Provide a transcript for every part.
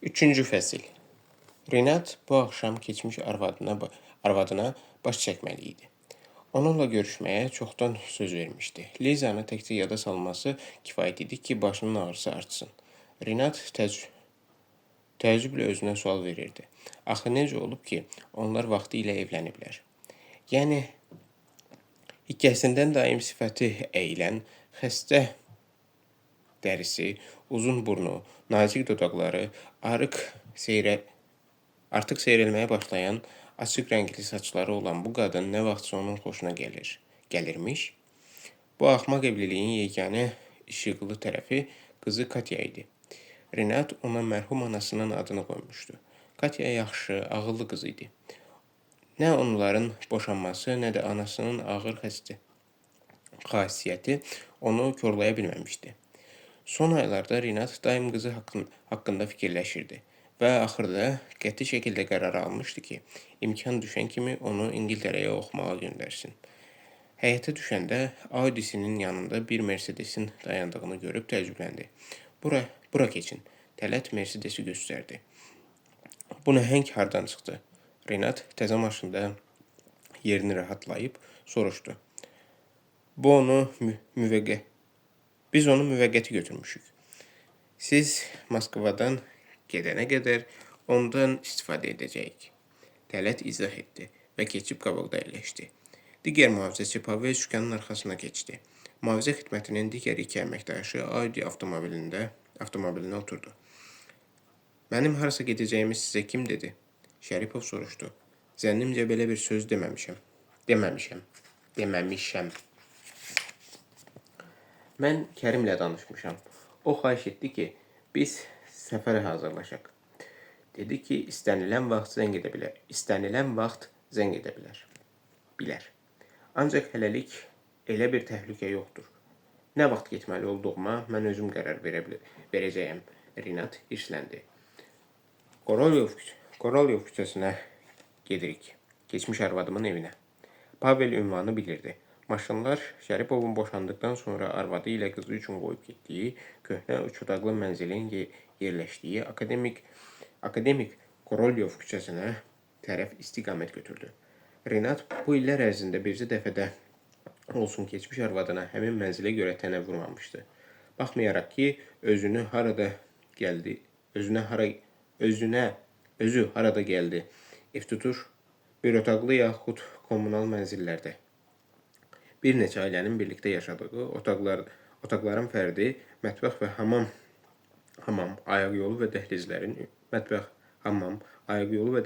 Üçüncü fəsil. Renat bu axşam keçmiş arvadına baş çəkməli idi. Onunla görüşməyə çoxdan söz vermişdi. Lizanı təkcə yada salması kifayət idi ki, başının ağrısı artsın. Renat təəccüblə özünə sual verirdi. Axı necə olub ki, onlar vaxtı ilə evləniblər? Yəni, hikəsindən daim sifəti əyilən, xəstə dərisi, uzun burnu, nazik dodaqları, artıq seyrəlməyə başlayan açıq rəngli saçları olan bu qadın nə vaxtsa onun xoşuna gəlirmiş. Bu axmaq evliliyin yeganə işıqlı tərəfi qızı Katya idi. Renat ona mərhum anasının adını qoymuşdu. Katya yaxşı, ağıllı qız idi. Nə onların boşanması, nə də anasının ağır xasiyyəti onu korlaya bilməmişdi. Son aylarda Renat daim qızı haqqında fikirləşirdi və axırda qəti şəkildə qərar almışdı ki, imkan düşən kimi onu İngiltərəyə oxumağa göndərsin. Həyətə düşəndə Audisinin yanında bir Mercedesin dayandığını görüb təəccübləndi. Bura keçin. Tələt Mercedesi göstərdi. Bu nəhəng hardan çıxdı? Renat təzə maşında yerini rahatlayıb soruşdu. Biz onu müvəqqəti götürmüşük. Siz Moskvadan gedənə qədər ondan istifadə edəcəyik. Tələt izah etdi və keçib qabaqda əyləşdi. Digər mühafizəçi Pavel şükanın arxasına keçdi. Mühafizə xidmətinin digər iki əməkdaşı Audi avtomobilinə oturdu. Mənim harasa gedəcəyimi sizə kim dedi? Şəripov soruşdu. Zənnimcə belə bir söz deməmişəm. Mən Kərimlə danışmışam. O xahiş etdi ki, biz səfərə hazırlaşaq. Dedi ki, istənilən vaxt zəng edə bilər. Ancaq hələlik elə bir təhlükə yoxdur. Nə vaxt getməli olduğuma mən özüm qərar verəcəyəm. Renat hirsləndi. Korolyov küçəsinə gedirik. Keçmiş arvadımın evinə. Pavel ünvanı bilirdi. Maşınlar Şəripovun boşandıqdan sonra arvadı ilə qızı üçün qoyub getdiyi köhnə uçudaqlı mənzilin yerləşdiyi akademik Korolyov küçəsinə tərəf istiqamət götürdü. Renat bu illər ərzində bircə dəfədə olsun keçmiş arvadına həmin mənzilə görə tənə vurmamışdı. Baxmayaraq ki, özü harada gəldi, ev tutur, bir otaqlı yaxud kommunal mənzillərdə. Bir neçə ailənin birlikdə yaşadığı otaqların fərdi, mətbəx və hamam, ayaq yolu və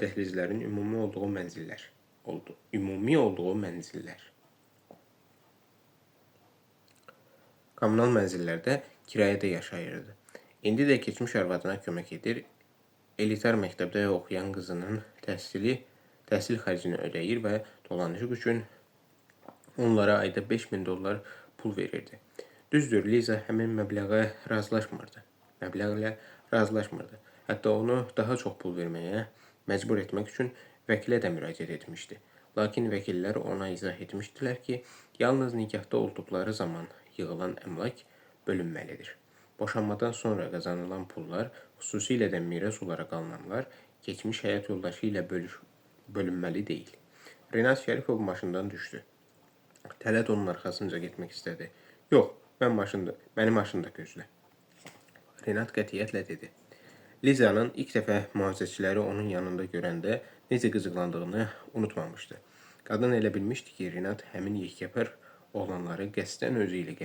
dəhlizlərin ümumi olduğu mənzillər. Kommunal mənzillərdə kirayədə yaşayırdı. İndi də keçmiş arvadına kömək edir, elitar məktəbdə oxuyan qızının təhsil xərcini ödəyir və dolanışıq üçün onlara ayda $5000 pul verirdi. Düzdür, Liza həmin məbləğlə razılaşmırdı. Hətta onu daha çox pul verməyə məcbur etmək üçün vəkilə də müraciət etmişdi. Lakin vəkillər ona izah etmişdilər ki, yalnız nikahda olduqları zaman yığılan əmlak bölünməlidir. Boşanmadan sonra qazanılan pullar, xüsusilə də miras olaraq alınanlar, keçmiş həyat yoldaşı ilə bölünməli deyil. Renat Şərifov maşından düşdü. Tələt onun arxasınca getmək istədi. Yox, məni maşında gözlə. Renat qətiyyətlə dedi. Lizanın ilk dəfə mühafizəçiləri onun yanında görəndə necə qızıqlandığını unutmamışdı. Qadın elə bilmişdi ki, Renat həmin yekəpər oğlanları qəsdən özü ilə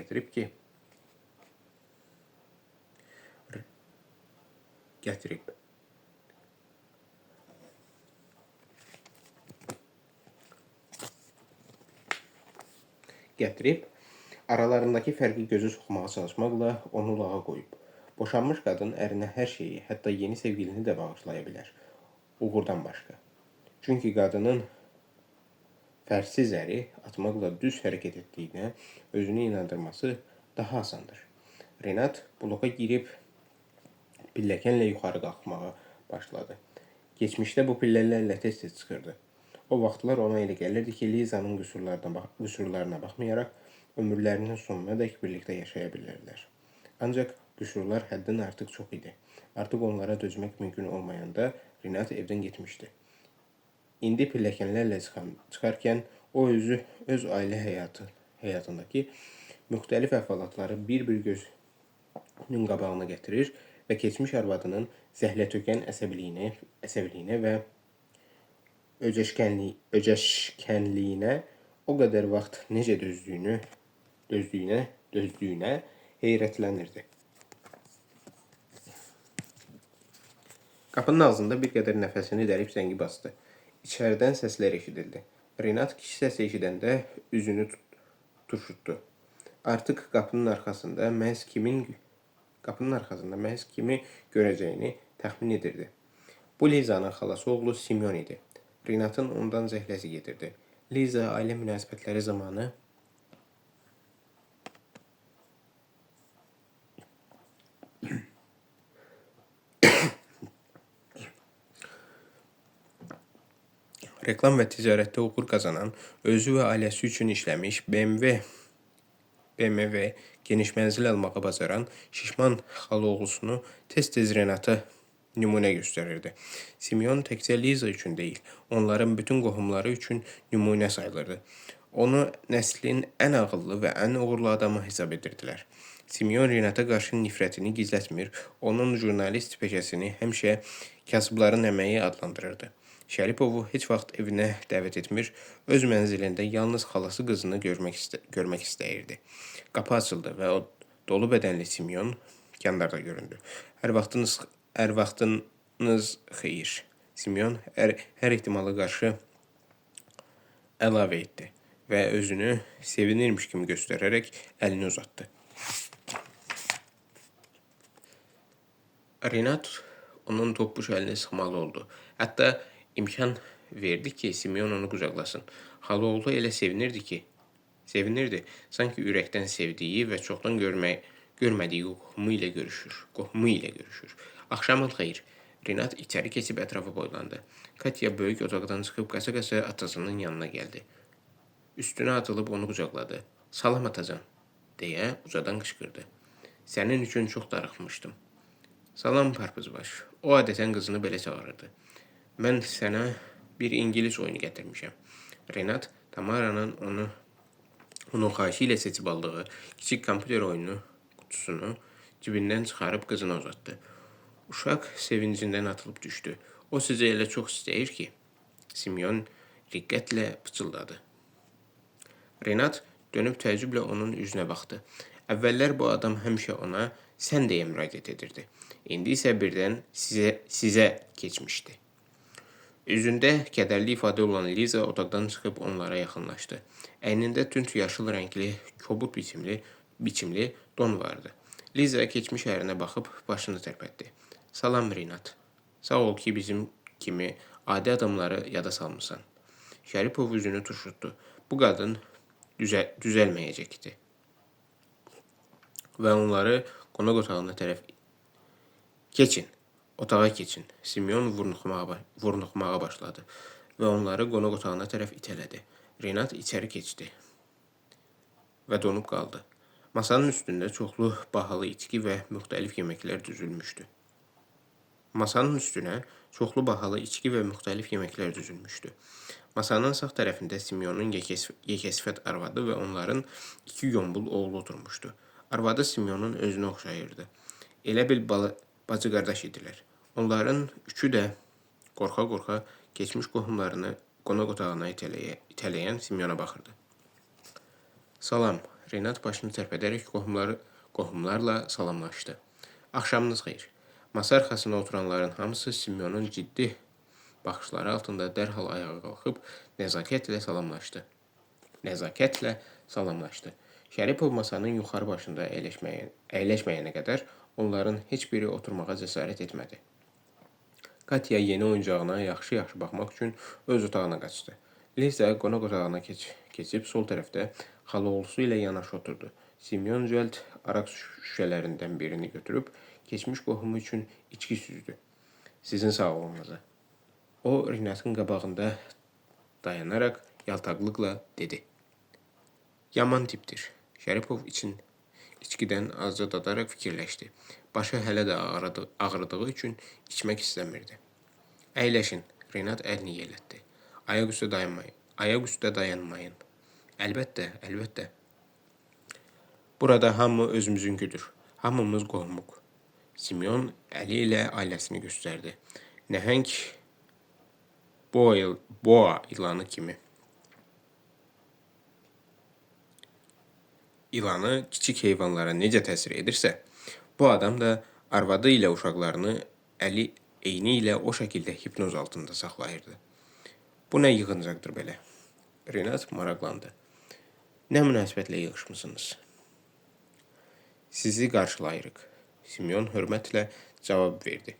gətirib aralarındakı fərqi gözü soxmağa çalışmaqla onu lağa qoyub. Boşanmış qadın ərinə hər şeyi, hətta yeni sevgilini də bağışlaya bilər. Uğurdan başqa. Çünki qadının fərsiz əri atmaqla düz hərəkət etdiyinə özünü inandırması daha asandır. Renat bloka girib pilləkənlə yuxarı qalxmağa başladı. Geçmişdə bu pillələrlə tez-tez çıxırdı. O vaxtlar ona elə gəlirdi ki, Lizanın qüsurlarına baxmayaraq ömürlərinin sonuna dək birlikdə yaşaya bilərlər. Ancaq Qüsurlar həddən artıq çox idi. Artıq onlara dözmək mümkün olmayanda Renat evdən getmişdi. İndi pilləkənlərlə çıxarkən o öz ailə həyatındakı müxtəlif əhvalatları bir-bir gözünün qabağına gətirir və keçmiş arvadının zəhlətökən əsəbiliyinə və öcəşkənliyinə o qədər vaxt necə dözdüyünə heyrətlənirdi. Qapının ağzında bir qədər nəfəsini dərib zəngi bastı. İçəridən səslər eşidildi. Renat kişi səsi eşidəndə üzünü turşutdu. Artıq qapının arxasında məhz kimi görəcəyini təxmin edirdi. Bu Lizanın xalası oğlu Simyon idi. Renatın ondan zəhləsi gedirdi. Liza ailə münasibətləri zamanı reklam və ticarətdə uğur qazanan, özü və ailəsi üçün işləmiş, BMW geniş mənzil almağı bacaran şişman xalaoğlusunu tez-tez Renata nümunə göstərirdi. Simyon təkcə Liza üçün deyil, onların bütün qohumları üçün nümunə sayılırdı. Onu nəslin ən ağıllı və ən uğurlu adamı hesab edirdilər. Simyon Renata qarşı nifrətini gizlətmir, onun jurnalist peşəsini həmişə kasıbların əməyi adlandırırdı. Şəripovu heç vaxt evinə dəvət etmir, öz mənzilində yalnız xalası qızını görmək istəyirdi. Qapı açıldı və o dolu bədənli Simyon kəndarda göründü. Hər vaxtınız xeyir. Simyon hər ehtimala qarşı əlavə etdi və özünü sevinirmiş kimi göstərərək əlini uzatdı. Renat onun toppuş əlini sıxmalı oldu. Hətta imkan verdi ki, Simyon onu qucaqlasın. Xalaoğlu elə sevinirdi, sanki ürəkdən sevdiyi və çoxdan görmədiyi qohumu ilə görüşür. Axşamın xeyir. Renat içəri keçib ətrafa boylandı. Katya böyük otaqdan çıxıb qaça-qaça atasının yanına gəldi. Üstünə atılıb onu qucaqladı. Salam atacan, deyə ucadan qışqırdı. Sənin üçün çox darıxmışdım. Salam parpızbaş. O adətən qızını belə çağırırdı. Mən sənə bir İngilis oyunu gətirmişəm. Renat, Tamaranın onun xahişi ilə seçib aldığı kiçik kompüter oyunu qutusunu cibindən çıxarıb qızına uzatdı. Uşaq sevincindən atılıb düşdü. O sizə elə çox istəyir ki, Simyon riqqətlə pıçıldadı. Renat dönüb təəccüblə onun üzünə baxdı. Əvvəllər bu adam həmişə ona sən deyə müraciət edirdi. İndi isə birdən sizə keçmişdi. Üzündə kədərli ifadə olan Liza otaqdan çıxıb onlara yaxınlaşdı. Əynində tünd yaşıl rəngli, kobud biçimli don vardı. Liza keçmiş ərinə baxıb başını tərpətdi. Salam Renat. Sağ ol ki, bizim kimi adi adamları yada salmısan. Şəripov üzünü turşutdu. Bu qadın düzəlməyəcəkdi. Və onları qonaq otağına tərəf otağa keçin. Simyon vurnuxmağa başladı və onları qonaq otağına tərəf itələdi. Renat içəri keçdi və donub qaldı. Masanın üstündə çoxlu bahalı içki və müxtəlif yeməklər düzülmüşdü. Masanın sağ tərəfində Simyonun yekəsifət arvadı və onların 2 yombul oğlu oturmuşdu. Arvadı Simyonun özünə oxşayırdı. Elə bil bacı qardaş idilər. Onların üçü də qorxa-qorxa keçmiş qohumlarını qonaq otağına itələyən Simyona baxırdı. Salam, Renat başını tərpədərək qohumlarla salamlaşdı. Axşamınız xeyir. Masa arxasına oturanların hamısı Simyonun ciddi baxışları altında dərhal ayağa qalxıb nəzakətlə salamlaşdı. Şəripov masanın yuxarı başında əyləşməyənə qədər onların heç biri oturmağa cəsarət etmədi. Katya yeni oyuncağına yaxşı-yaxşı baxmaq üçün öz otağına qaçdı. Liza qonaq otağına keçib sol tərəfdə xalaoğlusu ilə yanaşı oturdu. Simyon cəld araq şüşələrindən birini götürüb keçmiş qohumu üçün içki süzdü. Sizin sağlığınıza. O, Renatın qabağında dayanaraq yaltaqlıqla dedi. Yaman tipdir. Şəripov içkidən azca dadaraq fikirləşdi. Başı hələ də ağrıdığı üçün içmək istəmirdi. Əyləşin, Renat əlini yellətdi. Ayaq üstə dayanmayın. Əlbəttə, əlbəttə. Burada hamı özümüzünküdür. Hamımız qohumuq. Simeon əli ilə ailəsini göstərdi. Nəhəng boğa ilanı kimi. İlanı kiçik heyvanlara necə təsir edirsə, bu adam da arvadı ilə uşaqlarını eyni ilə o şəkildə hipnoz altında saxlayırdı. Bu nə yığıncaqdır belə? Renat maraqlandı. Nə münasibətlə yığışmısınız? Sizi qarşılayırıq. Simeon hörmətlə cavab verdi.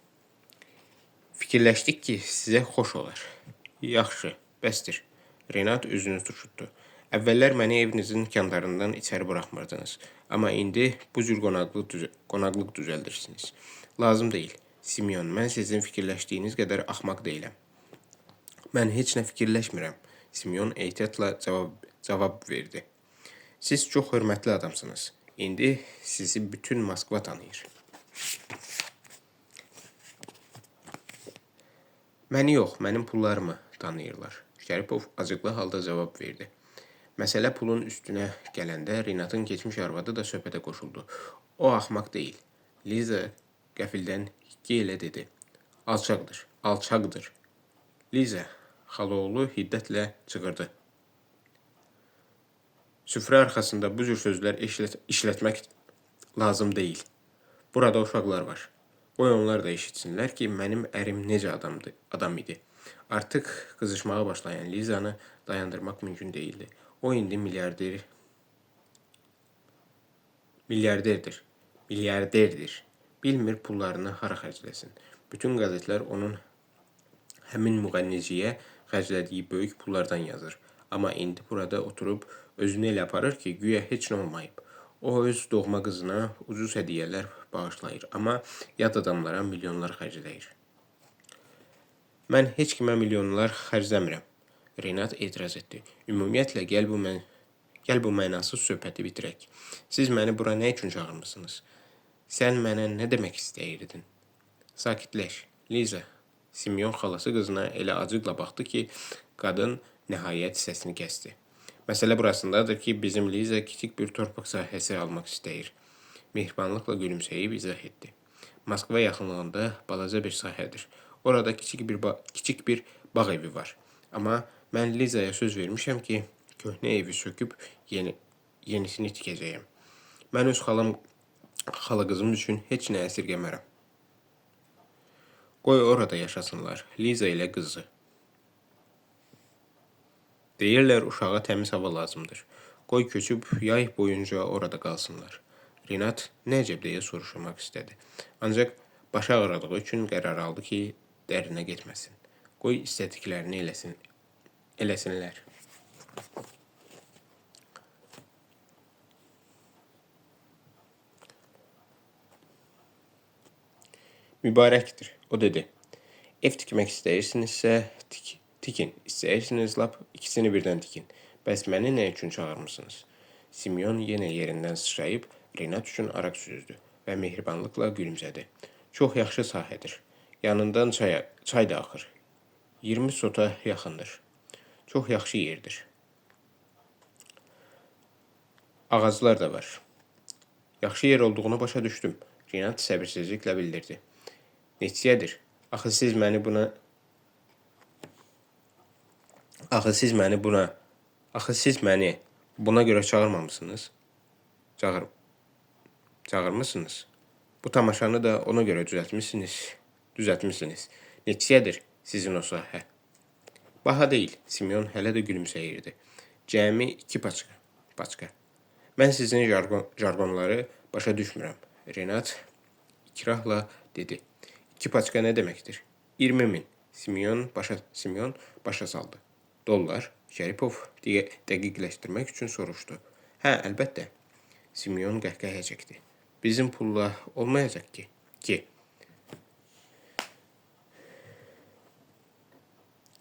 Fikirləşdik ki, sizə xoş olar. Yaxşı, bəsdir. Renat özünü turşutdu. Əvvəllər məni evinizin kəndarından içəri buraxmırdınız. Amma indi bu cür qonaqlıq düzəldirsiniz. Lazım deyil. Simeon, mən sizin fikirləşdiyiniz qədər axmaq deyiləm. Mən heç nə fikirləşmirəm. Simeon ehtiyatla cavab verdi. Siz çox hörmətli adamsınız. İndi sizi bütün Moskva tanıyır. Məni yox, mənim pullarımı tanıyırlar. Şəripov acıqlı halda cavab verdi. Məsələ pulun üstünə gələndə Renatın keçmiş arvadı da söhbətə qoşuldu. O axmaq deyil. Liza qəfildən hikki ilə dedi. Alçaqdır. Liza, xalaoğlu hiddətlə çığırdı. Süfrə arxasında bu cür sözlər işlətmək lazım deyil. Burada uşaqlar var. Qoy onlar da eşitsinlər ki, mənim ərim necə adam idi. Artıq qızışmağa başlayan Lizanı dayandırmaq mümkün değildi. O indi milyarderdir. Bilmir pullarını hara xərcləsin. Bütün qəzetlər onun həmin müğənniciyə xərclədiyi böyük pullardan yazır. Amma indi burada oturub özünü elə aparır ki, güya heç nə olmayıb. O öz doğma qızına ucuz hədiyyələr bağışlayır, amma yad adamlara milyonlar xərcləyir. Mən heç kimə milyonlar xərcləmirəm. Renat etiraz etdi. Ümumiyyətlə, gəl bu mənasız söhbəti bitirək. Siz məni bura nə üçün çağırmısınız? Sən mənə nə demək istəyirdin? Sakitləş, Liza. Simeon xalası qızına elə acıqla baxdı ki, qadın nəhayət səsini kəsdi. Məsələ burasındadır ki, bizim Liza kiçik bir torpaq sahəsi almaq istəyir. Mehribanlıqla gülümsəyib izah etdi. Moskva yaxınlığında balaca bir sahədir. Orada kiçik bir bağ evi var. Amma mən Lizaya söz vermişəm ki, köhnə evi söküb yenisini tikəcəyəm. Mən öz xala qızım üçün heç nə əsirgəmərəm. Qoy orada yaşasınlar, Liza ilə qızı. Deyirlər, uşağa təmiz hava lazımdır. Qoy köçüb yay boyunca orada qalsınlar. Renat nəcəb deyə soruşmaq istədi. Ancaq başı ağrıdığı üçün qərar aldı ki, dərinə getməsin. Qoy istədiklərini eləsinlər. Mübarəkdir, o dedi. Ev tikmək istəyirsinizsə tikin. İstəyirsiniz lap ikisini birdən tikin. Bəs məni nə üçün çağırmısınız? Simeon yenə yerindən sıçrayıb Renat üçün araq süzdü və mehribanlıqla gülümsədi. Çox yaxşı sahədir. Yanından çay da axır. 20 sota yaxındır. Çox yaxşı yerdir. Ağaclar da var. Yaxşı yer olduğunu başa düşdüm. Renat səbirsizliklə bildirdi. Neçəyədir? Axı siz məni buna görə çağırmamısınız? Çağırmısınız? Bu tamaşanı da ona görə düzəltmisiniz. Neçəyədir sizin o sahə? Baha deyil. Simeon hələ də gülümsəyirdi. Cəmi 2 paçka. Mən sizin jargonları başa düşmürəm. Renat ikrahla dedi. 2 paçka nə deməkdir? 20.000. Simeon başa saldı. Dollar. Şəripov dəqiqləşdirmək üçün soruşdu. Hə, əlbəttə. Simeon qəhqəhə çəkdi. Bizim pulla olmayacaq ki.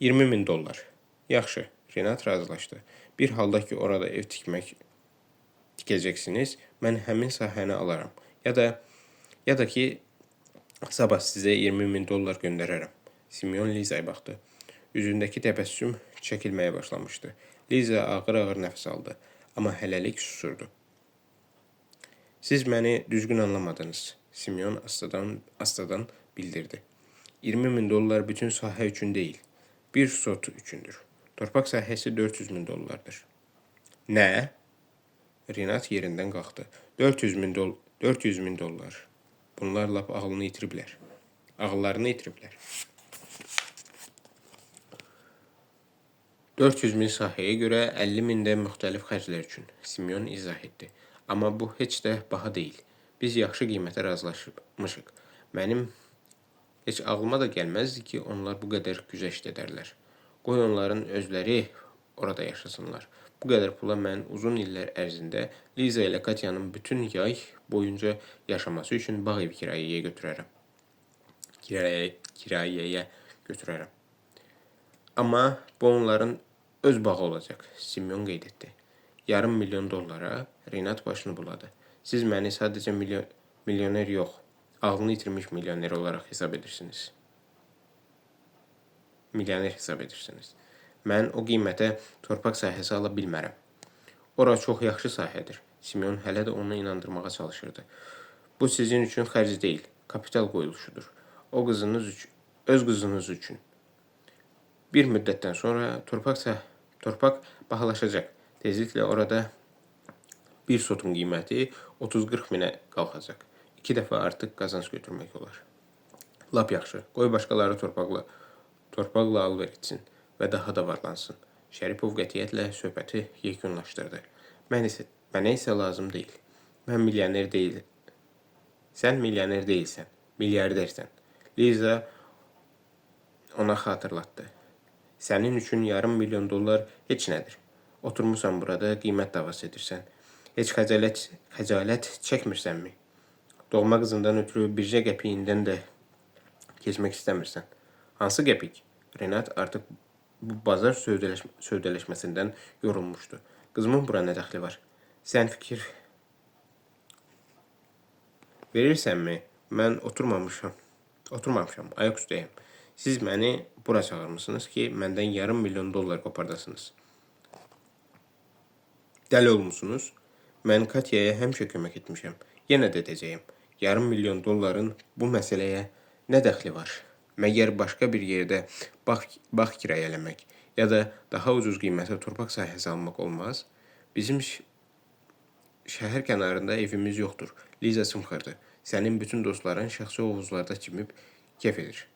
20.000 dollar. Yaxşı, Renat razılaşdı. Bir halda ki, orada ev tikəcəksiniz, mən həmin sahəni alaram. Ya da ki, sabah sizə 20.000 dollar göndərərəm. Simeon Lizaya baxdı. Üzündəki təbəssüm çəkilməyə başlamışdı. Liza ağır-ağır nəfəs aldı, amma hələlik susurdu. Siz məni düzgün anlamadınız, Simeon astadan bildirdi. 20.000 dollar bütün sahə üçün deyil, bir sot üçündür. Torpaq sahəsi 400.000 dollardır. Nə? Renat yerindən qalxdı. 400.000 dollar. Bunlar lap ağlını itiriblər. Ağıllarını itiriblər. 400.000 sahəyə görə 50.000 də müxtəlif xərclər üçün, Simeon izah etdi. Amma bu heç də baha deyil. Biz yaxşı qiymətə razılaşmışıq. Mənim heç ağlıma da gəlməzdi ki, onlar bu qədər güzəşt edərlər. Qoy onların özləri orada yaşasınlar. Bu qədər pula mən uzun illər ərzində Liza ilə Katyanın bütün yay boyunca yaşaması üçün bağ evi kirayəyə götürərəm. Kirayəyə götürərəm. Amma bu onların öz bağı olacaq, Simeon qeyd etdi. Yarım milyon dollara Renat başını buladı. Siz məni sadəcə milyoner yox, ağlını itirmiş milyoner olaraq hesab edirsiniz. Milyoner hesab edirsiniz. Mən o qiymətə torpaq sahəsi ala bilmərəm. Ora çox yaxşı sahədir. Simeon hələ də onu inandırmağa çalışırdı. Bu sizin üçün xərc deyil, kapital qoyuluşudur. Öz qızınız üçün. Bir müddətdən sonra torpaq bahalaşacaq. Tezliklə orada bir sotun qiyməti 30-40 minə qalxacaq. 2 dəfə artıq qazanc götürmək olar. Lap yaxşı, qoy başqaları torpaqla alver etsin və daha da varlansın. Şəripov qətiyyətlə söhbəti yekunlaşdırdı. Mənə isə lazım deyil. Mən milyoner deyil. Sən milyoner deyilsən, milyardersən. Liza ona xatırlatdı. Sənin üçün yarım milyon dollar heç nədir. Oturmusan burada, qiymət davası edirsən. Heç xəcalət çəkmirsənmi? Doğma qızından ötürü bircə qəpiyindən də keçmək istəmirsən. Hansı qəpik? Renat artıq bu bazar sövdələşməsindən yorulmuşdu. Qızımın bura nə dəxli var? Sən fikir verirsənmi? Mən oturmamışam, ayaq üstəyəm. Siz məni bura çağırmışsınız ki, məndən yarım milyon dollar qopardasınız. Dəli olmuşsunuz. Mən Katyaya həmişə kömək etmişəm. Yenə də edəcəyəm. Yarım milyon dolların bu məsələyə nə dəxli var? Məgər başqa bir yerdə bağ kirayələmək ya da daha ucuz qiymətə torpaq sahəsi almaq olmaz? Bizim şəhər kənarında evimiz yoxdur. Liza çımxırdı. Sənin bütün dostların şəxsi hovuzlarda çimib kef edir.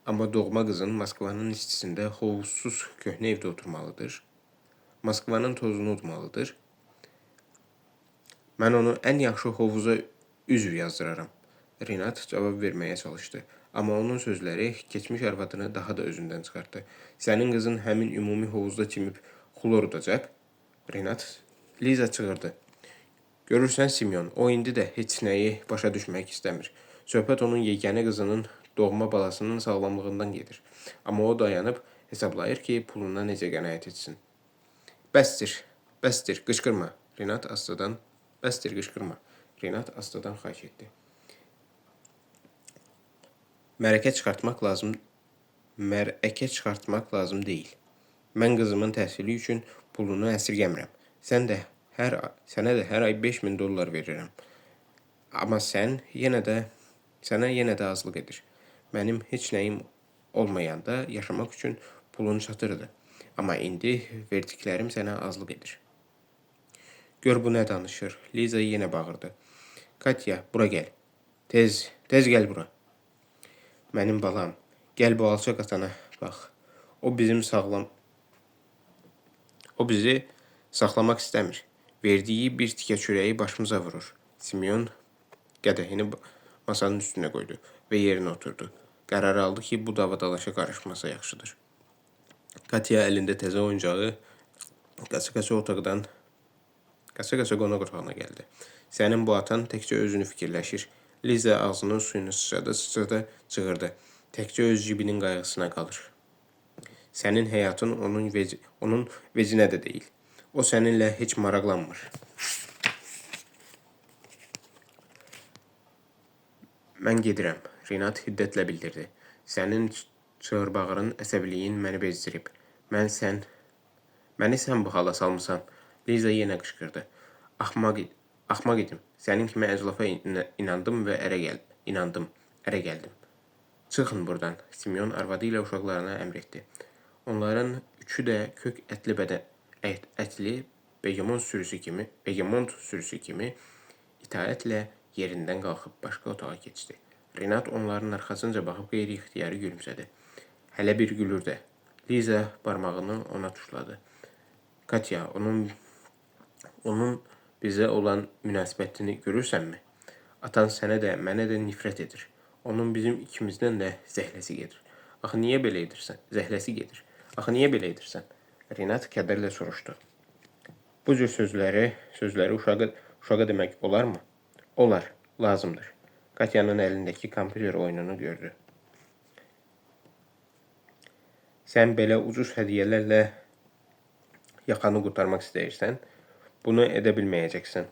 Amma doğma qızın Moskvanın istisində hovuzsuz köhnə evdə oturmalıdır. Moskvanın tozunu udmalıdır. Mən onu ən yaxşı hovuza üzv yazdıraram. Renat cavab verməyə çalışdı. Amma onun sözləri keçmiş arvadını daha da özündən çıxartdı. Sənin qızın həmin ümumi hovuzda çimib xlor udacaq. Renat Liza çığırdı. Görürsən Simeon, o indi də heç nəyi başa düşmək istəmir. Söhbət onun yeganə qızının doğma balasının sağlamlığından gedir. Amma o dayanıb hesablayır ki, puluna necə qənaət etsin. Bəsdir, qışqırma. Renat astadan xahiş etdi. Mərəkə çıxartmaq lazım deyil. Mən qızımın təhsili üçün pulunu əsirgəmirəm. Sənə də hər ay 5.000 dollar verirəm. Amma sənə yenə də azlıq edir. Mənim heç nəyim olmayanda yaşamaq üçün pulun çatırdı. Amma indi verdiklərim sənə azlıq edir. Gör bu nə danışır. Liza yenə bağırdı. Katya, bura gəl. Tez gəl bura. Mənim balam, gəl bu alçaq atana bax. O bizi saxlamaq istəmir. Verdiyi bir tikə çörəyi başımıza vurur. Simeon qədəhini masanın üstünə qoydu və yerinə oturdu. Qərar aldı ki, bu davadalaşa qarışmasa yaxşıdır. Katya əlində təzə oyuncağı qaça-qaça qonaq otağına gəldi. Sənin bu atan təkcə özünü fikirləşir. Liza ağzının suyunu sıçrada çığırdı. Təkcə öz cibinin qayğısına qalır. Sənin həyatın onun vecinə də deyil. O səninlə heç maraqlanmır. Mən gedirəm, Renat hiddətlə bildirdi. Sənin çığırbağırın, əsəbiliyin məni bezdirib. Məni sən bu hala salmısan. Liza yenə qışqırdı. Axmaq idim. Sənin kimi əclafa inandım və ərə gəldim. Çıxın buradan. Simeon arvadı ilə uşaqlarına əmr etdi. Onların üçü də kök ətli begemont sürüsü kimi itaətlə yerindən qalxıb başqa otağa keçdi. Renat onların arxasınca baxıb qeyri-ixtiyari gülümsədi. Hələ bir gülür də. Liza barmağını ona tuşladı. Katya, onun bizə olan münasibətini görürsənmi? Atan sənə də, mənə də nifrət edir. Onun bizim ikimizdən də zəhləsi gedir. Axı niyə belə edirsən? Renat kədərlə soruşdu. Bu cür sözləri uşağa demək olarmı? Olar, lazımdır. Katyanın əlindəki kompüter oyununu gördü. Sən belə ucuz hədiyyələrlə yaxanı qurtarmaq istəyirsən, bunu edə bilməyəcəksən.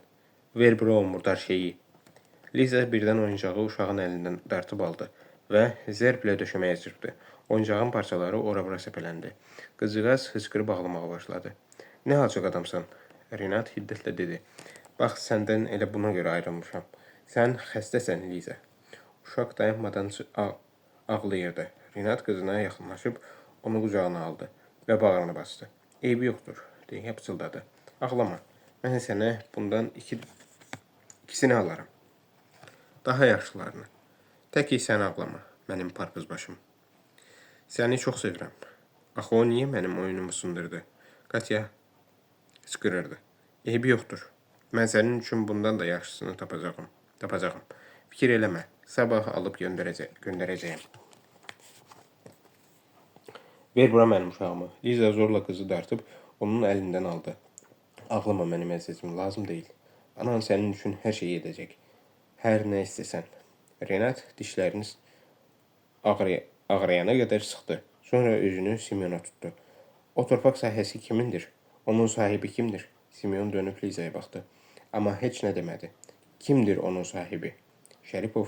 Ver bura o murdar şeyi. Liza birdən oyuncağı uşağın əlindən dartıb aldı və zərblə döşəməyə çırpdı. Oyuncağın parçaları ora-bura səpələndi. Qızcığaz hıçqırıb ağlamağa başladı. Nə alçaq adamsan? Renat hiddətlə dedi. Bax, səndən elə buna görə ayrılmışam. Sən xəstəsən, Liza. Uşaq dayanmadan ağlayırdı. Renat qızına yaxınlaşıb onu qucağına aldı və bağrına bastı. Eybi yoxdur, deyə pıçıldadı. Ağlama, mən sənə bundan ikisini alaram. Daha yaxşılarını. Tək ki, sən ağlama, mənim parpız başım. Səni çox sevirəm. Axı o niyə mənim oyunumu sındırdı? Katya hıçqırırdı. Eybi yoxdur. Mən sənin üçün bundan da yaxşısını tapacağım. Fikir eləmə, sabah alıb göndərəcəyim. Ver bura mənim uşağımı. Liza zorla qızı dartıb onun əlindən aldı. Ağlama mənim əzizim, lazım deyil. Anan sənin üçün hər şeyi edəcək. Hər nə istəsən. Renat dişlərini ağrıyana qədər sıxdı. Sonra özünü Simeona tutdu. O torpaq sahəsi kimindir? Onun sahibi kimdir? Simeon dönüb Lizaya baxdı. Amma heç nə demədi. Kimdir onun sahibi? Şəripov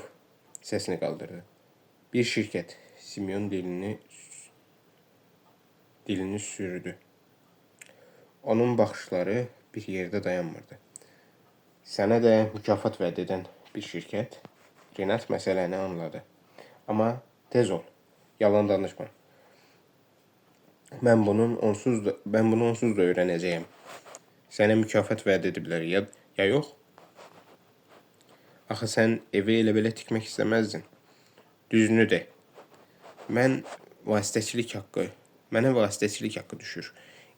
səsini qaldırdı. Bir şirkət. Simeon dilini sürdü. Onun baxışları bir yerdə dayanmırdı. Sənə də mükafat vəd edən bir şirkət. Renat məsələni anladı. Amma tez ol, yalan danışma. Mən bunu onsuz da öyrənəcəyəm. Sənə mükafat vəd ediblər, ya yox? Axı sən evi elə-belə tikmək istəməzdin. Düzünü de. Mənə vasitəçilik haqqı düşür.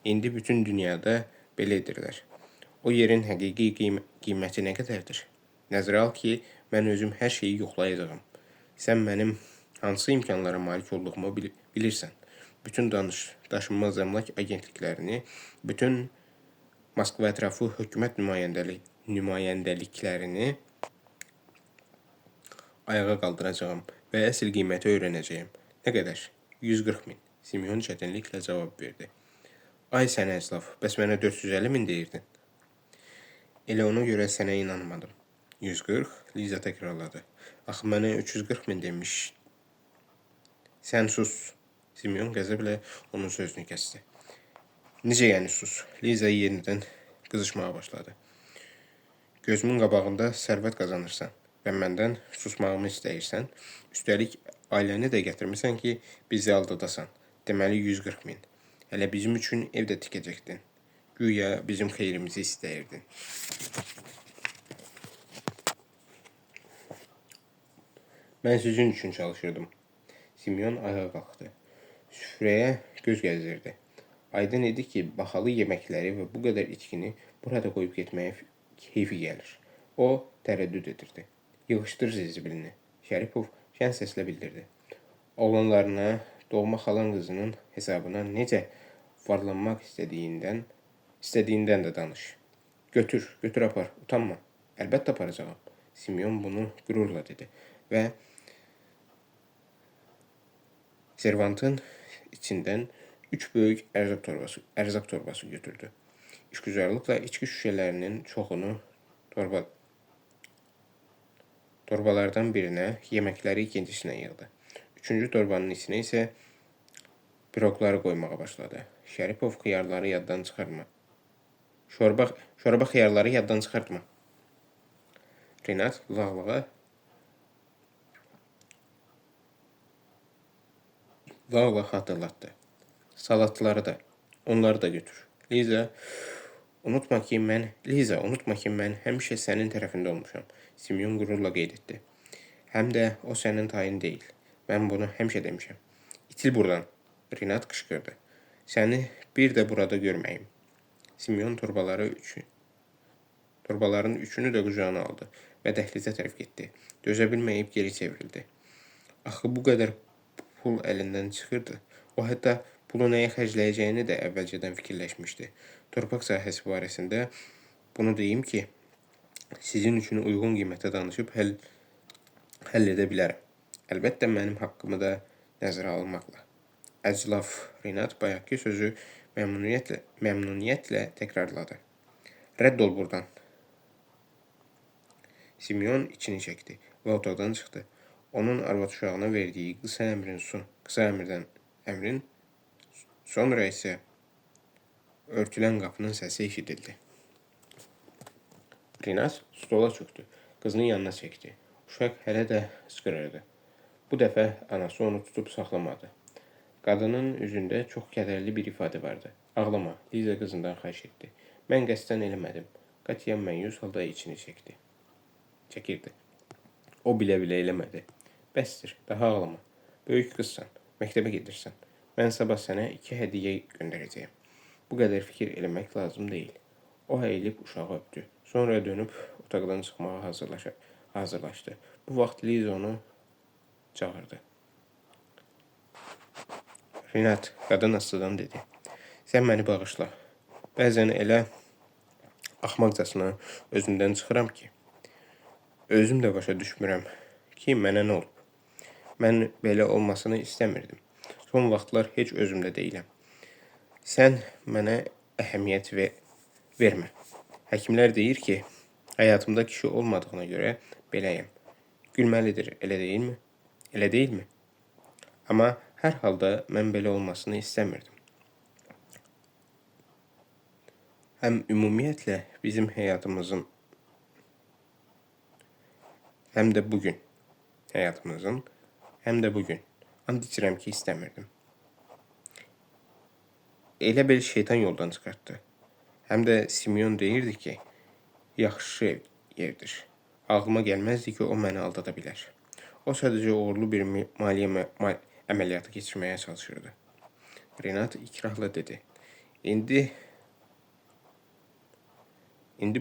İndi bütün dünyada belə edirlər. O yerin həqiqi qiyməti nə qədərdir? Nəzərə al ki, mən özüm hər şeyi yoxlayacağam. Sən mənim hansı imkanlara malik olduğumu bilirsən. Bütün daşınmaz əmlak agentliklərini, bütün Moskva ətrafı hökumət nümayəndəliklərini ayağa qaldıracağam və əsl qiyməti öyrənəcəyəm. Nə qədər? 140 min. Simeon çətinliklə cavab verdi. Ay sənə əslaf, bəs mənə 450 min deyirdin. Elə ona görə sənə inanmadım. 140, Liza təkrarladı. Axı mənə 340 min demiş. Sən sus. Simeon qəzəblə onun sözünü kəsdi. Necə yəni sus? Liza yenidən qızışmağa başladı. Gözümün qabağında sərvət qazanırsan və məndən susmağımı istəyirsən. Üstəlik ailəni də gətirmirsən ki, bizi aldadasan. Deməli 140 min. Hələ bizim üçün ev də tikəcəkdin. Güya bizim xeyrimizi istəyirdin. Mən sizin üçün çalışırdım. Simeon ayağa qalxdı. Süfrəyə göz gəzdirdi. Aydın idi ki, baxalı yeməkləri və bu qədər içkini burada qoyub getməyə keyfi gəlir. O tərəddüd edirdi. Yığışdır zibilini. Şəripov şən səslə bildirdi. Oğlanlarına, doğma xalan qızının hesabına necə varlanmaq istədiyindən də danış. Götür apar, utanma. Əlbəttə aparacağam. Simeon bunu qürurla dedi və servantın içindən 3 böyük ərzaq torbası götürdü. İşgüzarlıqla içki şüşələrinin çoxunu Torbalardan birinə, yeməkləri ikincisinə yığdı. Üçüncü torbanın içinə isə piroqları qoymağa başladı. Şəripov xiyarları yaddan çıxartma. Şorba xiyarları yaddan çıxartma. Rinat lağla xatırlatdı. Salatları da, onları da götür. Liza, unutma ki mən həmişə sənin tərəfində olmuşam. Simeon qürurla qeyd etdi. Həm də o sənin tayın deyil. Mən bunu həmişə demişəm. İtil buradan. Rinat qışqırdı. Səni bir də burada görməyim. Simeon torbaların üçünü də qucağına aldı və dəhlizə tərəf getdi. Dözə bilməyib geri çevrildi. Axı bu qədər pul əlindən çıxırdı. O hətta pulu nəyə xərcləyəcəyini də əvvəlcədən fikirləşmişdi. Torpaq sahəsi barəsində bunu deyim ki, sizin üçün uyğun qiymətə danışıb həll edə bilərəm. Əlbəttə mənim haqqımı da nəzərə almaqla. Əclaf, Rinat bayaqki sözü məmnuniyyətlə təkrarladı. Rədd ol buradan. Simeon içini çəkdi və otaqdan çıxdı. Onun arvad uşağına verdiyi qısa əmrin sonra isə örtülən qapının səsi eşidildi. Rinat stola çöktü. Qızının yanına çəkdi. Uşaq hələ də hıçqırırdı. Bu dəfə anası onu tutub saxlamadı. Qadının üzündə çox kədərli bir ifadə vardı. Ağlama, Liza qızından xahiş etdi. Mən qəsdən eləmədim. Katya məyus halda içini çəkirdi. O bilə-bilə eləmədi. Bəsdir, daha ağlama. Böyük qızsan, məktəbə gedirsən. Mən sabah sənə 2 hədiyyə göndərəcəyəm. Bu qədər fikir eləmək lazım deyil. O əyilib uşağı öpdü. Sonra dönüb otaqdan çıxmağa hazırlaşdı. Bu vaxt Liza onu çağırdı. Rinat, qadın astadan dedi. Sən məni bağışla. Bəzən elə axmaqcasına özümdən çıxıram ki, özüm də başa düşmürəm ki, mənə nə olub. Mən belə olmasını istəmirdim. Son vaxtlar heç özümdə deyiləm. Sən mənə əhəmiyyət vermə. Həkimlər deyir ki, həyatımda kişi olmadığına görə beləyəm. Gülməlidir, elə deyilmi? Elə deyilmi? Amma hər halda mən belə olmasını istəmirdim. Həm ümumiyyətlə bizim həyatımızın, həm də bugün and içirəm ki, istəmirdim. Elə bil şeytan yoldan çıxartdı. Həm də Simeon deyirdi ki, yaxşı yerdir. Ağlıma gəlməzdi ki, o məni aldada bilər. O sadəcə uğurlu bir maliyyə əməliyyatı keçirməyə çalışırdı. Rinat ikrahla dedi. İndi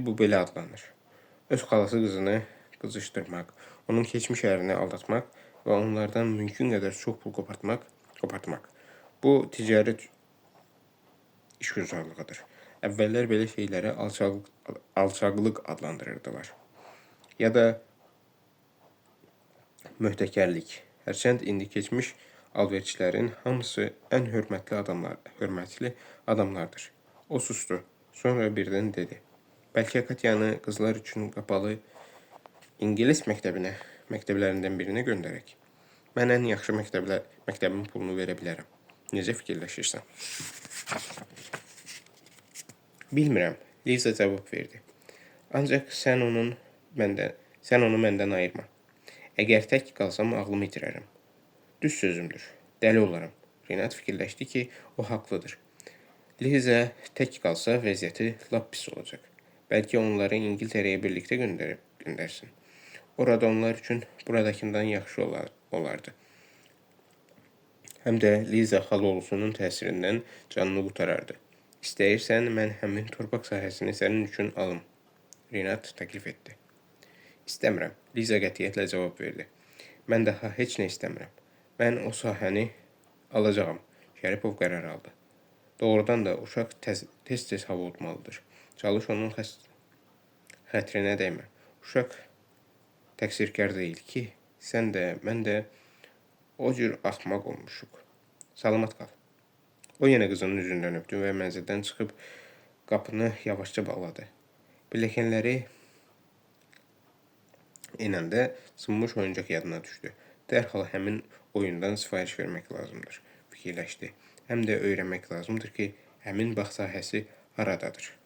bu belə adlanır. Öz xalası qızını qızışdırmaq, onun keçmiş ərini aldatmaq və onlardan mümkün qədər çox pul qopartmaq. Bu ticarət işgüzarlığıdır. Əvvəllər belə şeyləri alçaqlıq adlandırırdılar. Ya da möhtəkərlik. Hərçənd indi keçmiş alverçilərin hamısı ən hörmətli adamlardır. O sustu. Sonra birdən dedi. Bəlkə Katyanı qızlar üçün qapalı İngilis məktəblərindən birinə göndərək. Mən ən yaxşı məktəbin pulunu verə bilərəm. Necə fikirləşirsən? Bilmirəm, Liza cavab verdi. Ancaq sən onu məndən ayırma. Əgər tək qalsam ağlımı itirərəm. Düz sözümdür, dəli olaram. Rinat fikirləşdi ki, o haqlıdır. Liza tək qalsa vəziyyəti lap pis olacaq. Bəlkə onları İngiltərəyə birlikdə göndərsin. Orada onlar üçün buradakından yaxşı olardı. Həm də Liza xalolusunun təsirindən canını qurtarardı. İstəyirsən, mən həmin torpaq sahəsini sənin üçün alım. Rinat təklif etdi. İstəmirəm, Liza qətiyyətlə cavab verdi. Mən daha heç nə istəmirəm. Mən o sahəni alacağam. Şəripov qərar aldı. Doğrudan da uşaq tez-tez hava utmalıdır. Çalış onun xətrinə dəymə. Uşaq təqsirkar deyil ki, sən də, mən də o cür axmaq olmuşuq. Salamat qal. O yenə qızının üzündən öpdü və mənzildən çıxıb qapını yavaşca bağladı. Pilləkənləri Eynən də sınmış oyuncaq yadına düşdü. Dərhal həmin oyundan sifariş vermək lazımdır, fikirləşdi. Həm də öyrənmək lazımdır ki, həmin bağ sahəsi haradadır.